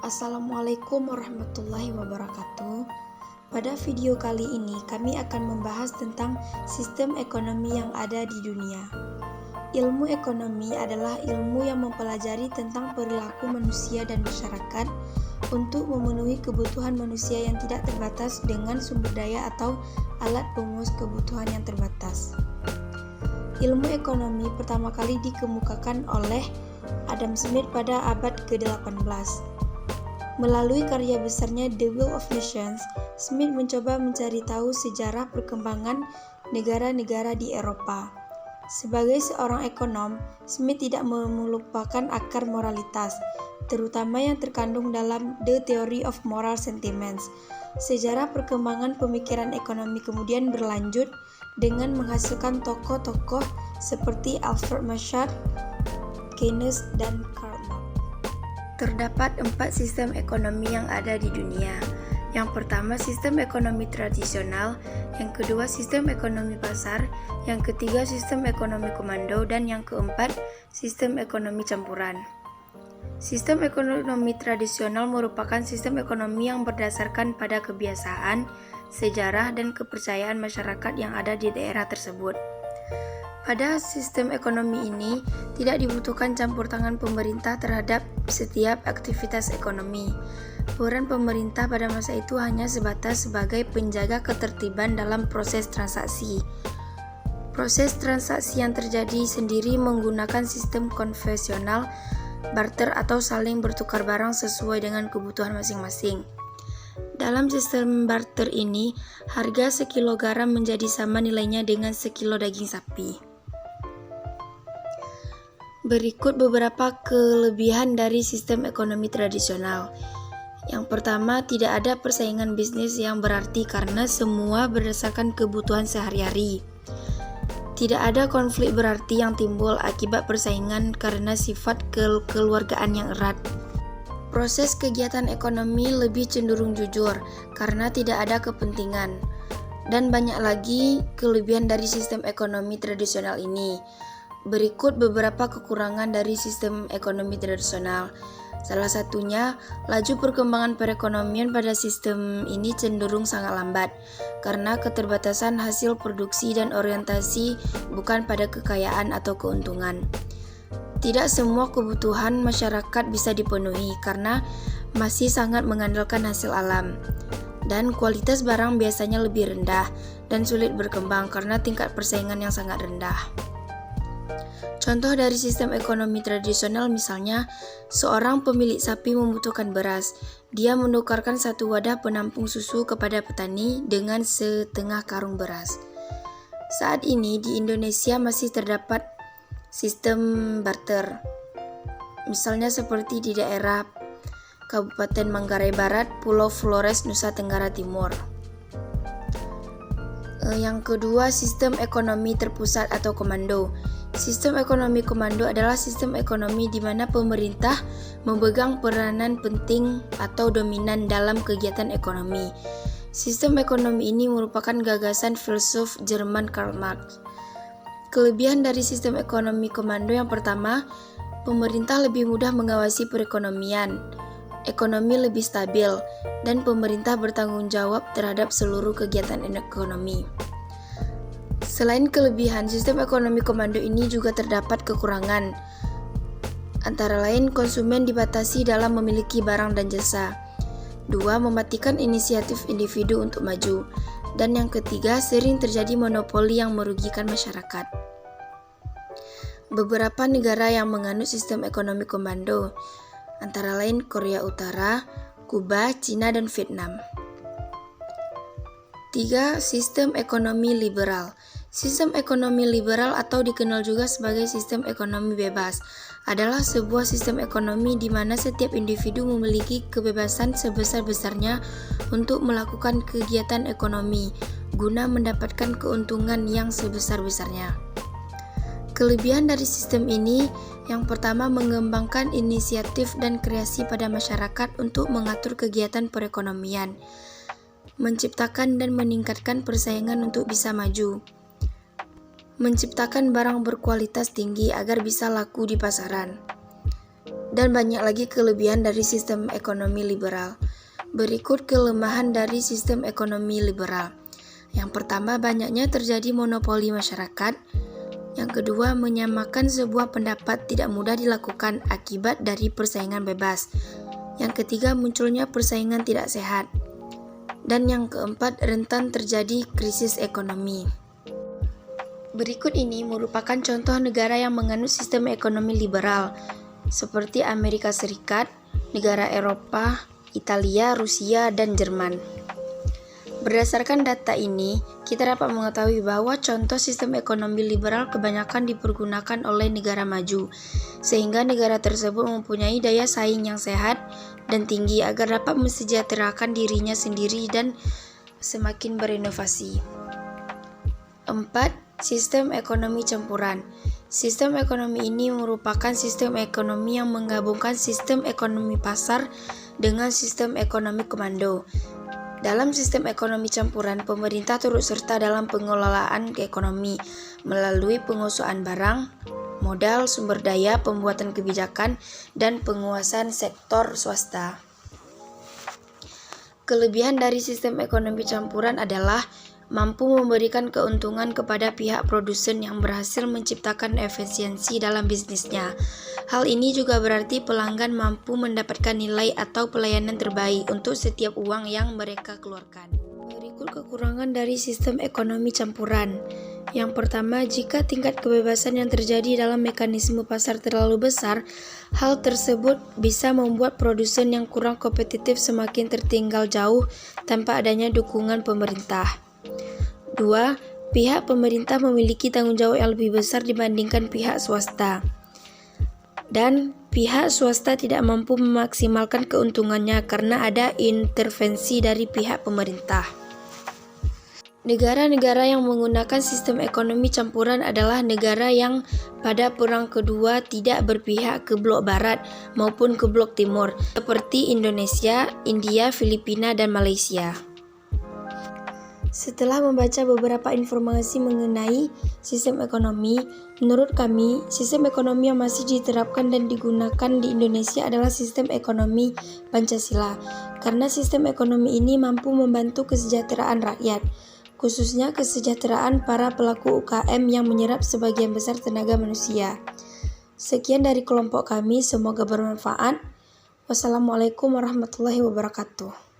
Assalamualaikum warahmatullahi wabarakatuh. Pada video kali ini kami akan membahas tentang sistem ekonomi yang ada di dunia. Ilmu ekonomi adalah ilmu yang mempelajari tentang perilaku manusia dan masyarakat untuk memenuhi kebutuhan manusia yang tidak terbatas dengan sumber daya atau alat pemuas kebutuhan yang terbatas. Ilmu ekonomi pertama kali dikemukakan oleh Adam Smith pada abad ke-18. Melalui karya besarnya The Will of Nations, Smith mencoba mencari tahu sejarah perkembangan negara-negara di Eropa. Sebagai seorang ekonom, Smith tidak melupakan akar moralitas, terutama yang terkandung dalam The Theory of Moral Sentiments. Sejarah perkembangan pemikiran ekonomi kemudian berlanjut dengan menghasilkan tokoh-tokoh seperti Alfred Marshall, Keynes, dan Karl Marx. Terdapat 4 sistem ekonomi yang ada di dunia. Yang pertama, sistem ekonomi tradisional. Yang kedua, sistem ekonomi pasar. Yang ketiga, sistem ekonomi komando. Dan yang keempat, sistem ekonomi campuran. Sistem ekonomi tradisional merupakan sistem ekonomi yang berdasarkan pada kebiasaan, sejarah, dan kepercayaan masyarakat yang ada di daerah tersebut. Pada sistem ekonomi ini, tidak dibutuhkan campur tangan pemerintah terhadap setiap aktivitas ekonomi. Peran pemerintah pada masa itu hanya sebatas sebagai penjaga ketertiban dalam proses transaksi. Proses transaksi yang terjadi sendiri menggunakan sistem konvensional, barter atau saling bertukar barang sesuai dengan kebutuhan masing-masing. Dalam sistem barter ini, harga sekilo garam menjadi sama nilainya dengan sekilo daging sapi. Berikut beberapa kelebihan dari sistem ekonomi tradisional. Yang pertama, tidak ada persaingan bisnis yang berarti karena semua berdasarkan kebutuhan sehari-hari. Tidak ada konflik berarti yang timbul akibat persaingan karena sifat kekeluargaan yang erat. Proses kegiatan ekonomi lebih cenderung jujur karena tidak ada kepentingan. Dan banyak lagi kelebihan dari sistem ekonomi tradisional ini. Berikut beberapa kekurangan dari sistem ekonomi tradisional. Salah satunya, laju perkembangan perekonomian pada sistem ini cenderung sangat lambat karena keterbatasan hasil produksi dan orientasi bukan pada kekayaan atau keuntungan. Tidak semua kebutuhan masyarakat bisa dipenuhi karena masih sangat mengandalkan hasil alam. Dan kualitas barang biasanya lebih rendah dan sulit berkembang karena tingkat persaingan yang sangat rendah. Contoh dari sistem ekonomi tradisional misalnya, seorang pemilik sapi membutuhkan beras. Dia menukarkan satu wadah penampung susu kepada petani dengan setengah karung beras. Saat ini di Indonesia masih terdapat sistem barter. Misalnya seperti di daerah Kabupaten Manggarai Barat, Pulau Flores, Nusa Tenggara Timur. Yang kedua, sistem ekonomi terpusat atau komando. Sistem ekonomi komando adalah sistem ekonomi di mana pemerintah memegang peranan penting atau dominan dalam kegiatan ekonomi. Sistem ekonomi ini merupakan gagasan filsuf Jerman Karl Marx. Kelebihan dari sistem ekonomi komando yang pertama, pemerintah lebih mudah mengawasi perekonomian, ekonomi lebih stabil, dan pemerintah bertanggung jawab terhadap seluruh kegiatan ekonomi. Selain kelebihan, sistem ekonomi komando ini juga terdapat kekurangan. Antara lain, konsumen dibatasi dalam memiliki barang dan jasa. 2. Mematikan inisiatif individu untuk maju. Dan yang ketiga, sering terjadi monopoli yang merugikan masyarakat. Beberapa negara yang menganut sistem ekonomi komando, antara lain Korea Utara, Kuba, Cina, dan Vietnam. 3. Sistem ekonomi liberal. Sistem ekonomi liberal atau dikenal juga sebagai sistem ekonomi bebas adalah sebuah sistem ekonomi di mana setiap individu memiliki kebebasan sebesar-besarnya untuk melakukan kegiatan ekonomi guna mendapatkan keuntungan yang sebesar-besarnya. Kelebihan dari sistem ini, yang pertama mengembangkan inisiatif dan kreasi pada masyarakat untuk mengatur kegiatan perekonomian, menciptakan dan meningkatkan persaingan untuk bisa maju, menciptakan barang berkualitas tinggi agar bisa laku di pasaran. Dan banyak lagi kelebihan dari sistem ekonomi liberal. Berikut kelemahan dari sistem ekonomi liberal. Yang pertama, banyaknya terjadi monopoli masyarakat. Yang kedua, menyamakan sebuah pendapat tidak mudah dilakukan akibat dari persaingan bebas. Yang ketiga, munculnya persaingan tidak sehat. Dan yang keempat, rentan terjadi krisis ekonomi. Berikut ini merupakan contoh negara yang menganut sistem ekonomi liberal, seperti Amerika Serikat, negara Eropa, Italia, Rusia, dan Jerman. Berdasarkan data ini, kita dapat mengetahui bahwa contoh sistem ekonomi liberal kebanyakan dipergunakan oleh negara maju, sehingga negara tersebut mempunyai daya saing yang sehat dan tinggi agar dapat mensejahterakan dirinya sendiri dan semakin berinovasi. 4. Sistem ekonomi campuran. Sistem ekonomi ini merupakan sistem ekonomi yang menggabungkan sistem ekonomi pasar dengan sistem ekonomi komando. Dalam sistem ekonomi campuran, pemerintah turut serta dalam pengelolaan ekonomi melalui penguasaan barang, modal, sumber daya, pembuatan kebijakan, dan penguasaan sektor swasta. Kelebihan dari sistem ekonomi campuran adalah mampu memberikan keuntungan kepada pihak produsen yang berhasil menciptakan efisiensi dalam bisnisnya. Hal ini juga berarti pelanggan mampu mendapatkan nilai atau pelayanan terbaik untuk setiap uang yang mereka keluarkan. Berikut kekurangan dari sistem ekonomi campuran. Yang pertama, jika tingkat kebebasan yang terjadi dalam mekanisme pasar terlalu besar, hal tersebut bisa membuat produsen yang kurang kompetitif semakin tertinggal jauh tanpa adanya dukungan pemerintah. 2. Pihak pemerintah memiliki tanggung jawab yang lebih besar dibandingkan pihak swasta. Dan pihak swasta tidak mampu memaksimalkan keuntungannya karena ada intervensi dari pihak pemerintah. Negara-negara yang menggunakan sistem ekonomi campuran adalah negara yang pada Perang Kedua tidak berpihak ke blok barat maupun ke blok timur, seperti Indonesia, India, Filipina, dan Malaysia. Setelah membaca beberapa informasi mengenai sistem ekonomi, menurut kami, sistem ekonomi yang masih diterapkan dan digunakan di Indonesia adalah sistem ekonomi Pancasila, karena sistem ekonomi ini mampu membantu kesejahteraan rakyat, khususnya kesejahteraan para pelaku UKM yang menyerap sebagian besar tenaga manusia. Sekian dari kelompok kami, semoga bermanfaat. Wassalamualaikum warahmatullahi wabarakatuh.